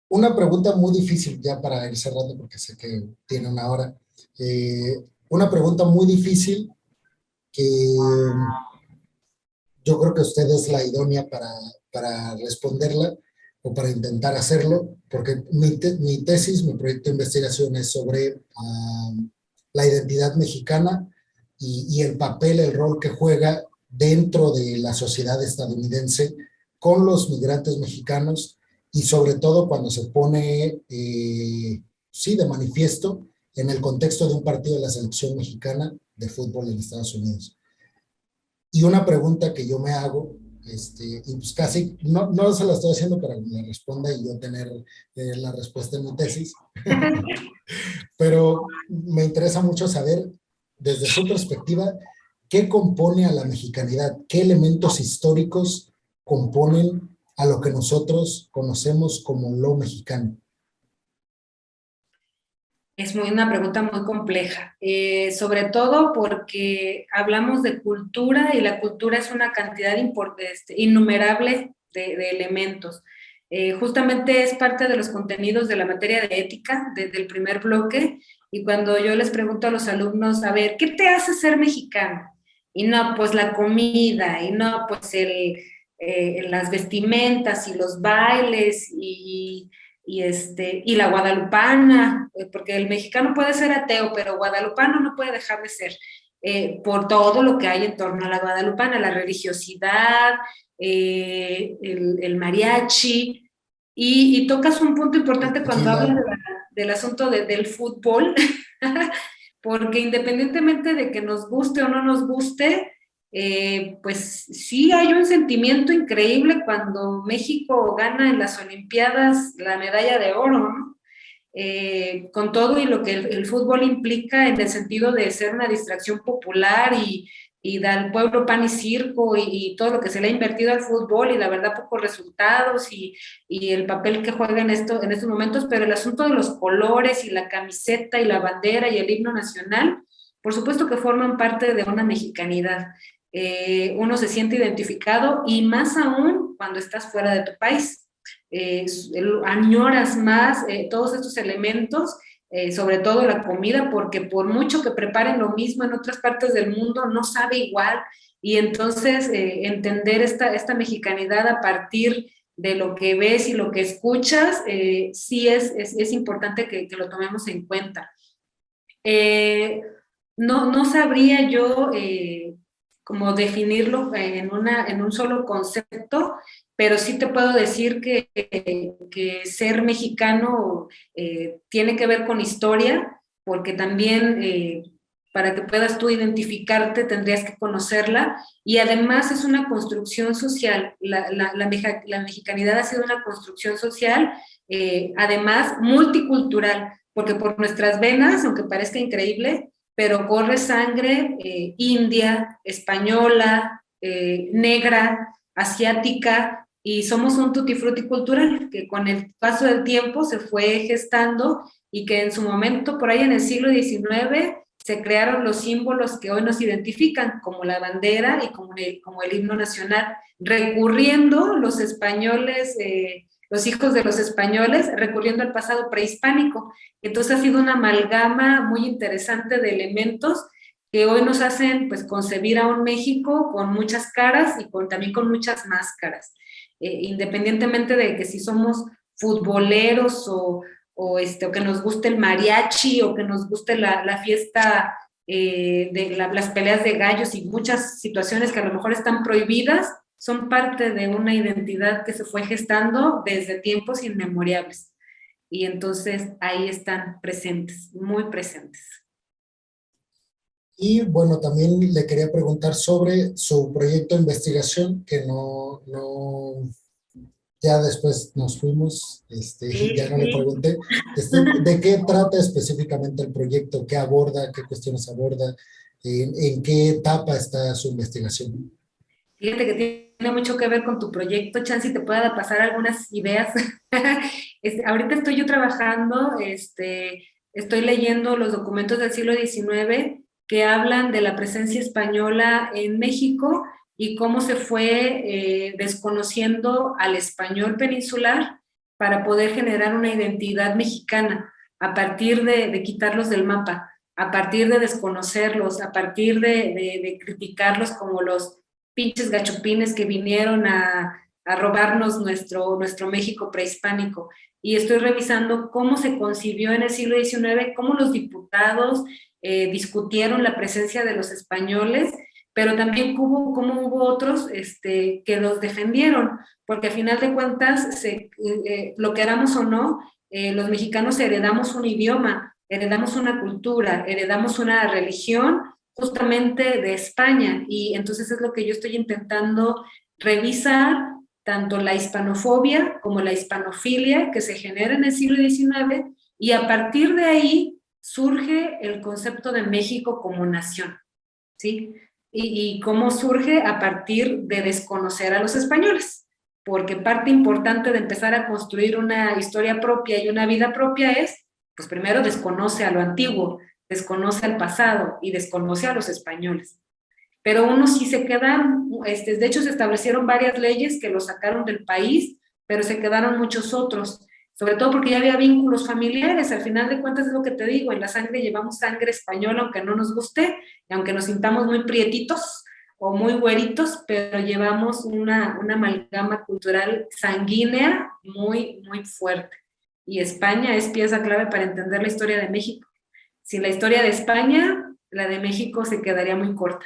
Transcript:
Una pregunta muy difícil ya para ir cerrando porque sé que tiene una hora. Una pregunta muy difícil que yo creo que usted es la idónea para responderla o para intentar hacerlo, porque mi tesis, mi proyecto de investigación es sobre la identidad mexicana y el papel, el rol que juega dentro de la sociedad estadounidense con los migrantes mexicanos y sobre todo cuando se pone, sí, de manifiesto en el contexto de un partido de la selección mexicana de fútbol en Estados Unidos. Y una pregunta que yo me hago, y pues casi, no se la estoy haciendo para que me responda y yo tener la respuesta en mi tesis, pero me interesa mucho saber, desde su perspectiva, qué compone a la mexicanidad, qué elementos históricos componen a lo que nosotros conocemos como lo mexicano. Es una pregunta muy compleja, sobre todo porque hablamos de cultura y la cultura es una cantidad innumerable de elementos. Justamente es parte de los contenidos de la materia de ética del primer bloque y cuando yo les pregunto a los alumnos, a ver, ¿qué te hace ser mexicano? Y no, pues la comida, y no, pues las vestimentas y los bailes y la guadalupana, porque el mexicano puede ser ateo, pero guadalupano no puede dejar de ser, por todo lo que hay en torno a la guadalupana, la religiosidad, el mariachi, y tocas un punto El importante cuando hablas tequila. del asunto del fútbol, porque independientemente de que nos guste o no nos guste, pues sí hay un sentimiento increíble cuando México gana en las Olimpiadas la medalla de oro, ¿no? Con todo y lo que el fútbol implica en el sentido de ser una distracción popular y da al pueblo pan y circo y todo lo que se le ha invertido al fútbol y la verdad pocos resultados y el papel que juega en estos momentos, pero el asunto de los colores y la camiseta y la bandera y el himno nacional, por supuesto que forman parte de una mexicanidad. Uno se siente identificado y más aún cuando estás fuera de tu país. Eh, Añoras más todos estos elementos, sobre todo la comida, porque por mucho que preparen lo mismo en otras partes del mundo, no sabe igual. Y entonces entender esta mexicanidad a partir de lo que ves y lo que escuchas, sí es importante que lo tomemos en cuenta. Eh, no sabría yo como definirlo en un solo concepto, pero sí te puedo decir que ser mexicano tiene que ver con historia, porque también para que puedas tú identificarte tendrías que conocerla y además es una construcción social. La mexicanidad ha sido una construcción social, además multicultural porque por nuestras venas, aunque parezca increíble, pero corre sangre india, española, negra, asiática, y somos un tutti frutti cultural que con el paso del tiempo se fue gestando y que en su momento, por ahí en el siglo XIX, se crearon los símbolos que hoy nos identifican, como la bandera y como el himno nacional, recurriendo los españoles, los hijos de los españoles, recurriendo al pasado prehispánico. Entonces ha sido una amalgama muy interesante de elementos que hoy nos hacen pues concebir a un México con muchas caras y también con muchas máscaras. Independientemente de que si somos futboleros o que nos guste el mariachi o que nos guste la fiesta las peleas de gallos y muchas situaciones que a lo mejor están prohibidas, son parte de una identidad que se fue gestando desde tiempos inmemoriales y entonces ahí están presentes, muy presentes. Y bueno, también le quería preguntar sobre su proyecto de investigación, que ya después nos fuimos, y ya Sí, no le sí. pregunté, ¿de qué trata específicamente el proyecto? ¿Qué aborda? ¿Qué cuestiones aborda? ¿En qué etapa está su investigación? Fíjate que tiene mucho que ver con tu proyecto, Chance, y te pueda pasar algunas ideas. Ahorita estoy yo trabajando, estoy leyendo los documentos del siglo XIX que hablan de la presencia española en México y cómo se fue desconociendo al español peninsular para poder generar una identidad mexicana a partir de quitarlos del mapa, a partir de desconocerlos, a partir de criticarlos como los pinches gachupines que vinieron a robarnos nuestro México prehispánico. Y estoy revisando cómo se concibió en el siglo XIX, cómo los diputados discutieron la presencia de los españoles, pero también cómo hubo otros que los defendieron, porque al final de cuentas, lo queramos o no, los mexicanos heredamos un idioma, heredamos una cultura, heredamos una religión justamente de España, y entonces es lo que yo estoy intentando revisar, tanto la hispanofobia como la hispanofilia que se genera en el siglo XIX, y a partir de ahí surge el concepto de México como nación, ¿sí? Y cómo surge a partir de desconocer a los españoles, porque parte importante de empezar a construir una historia propia y una vida propia es, pues primero desconoce a lo antiguo, desconoce al pasado y desconoce a los españoles. Pero unos sí se quedan, de hecho se establecieron varias leyes que los sacaron del país, pero se quedaron muchos otros, sobre todo porque ya había vínculos familiares. Al final de cuentas es lo que te digo, en la sangre llevamos sangre española, aunque no nos guste, y aunque nos sintamos muy prietitos o muy güeritos, pero llevamos una amalgama cultural sanguínea muy, muy fuerte. Y España es pieza clave para entender la historia de México. Sin la historia de España, la de México se quedaría muy corta.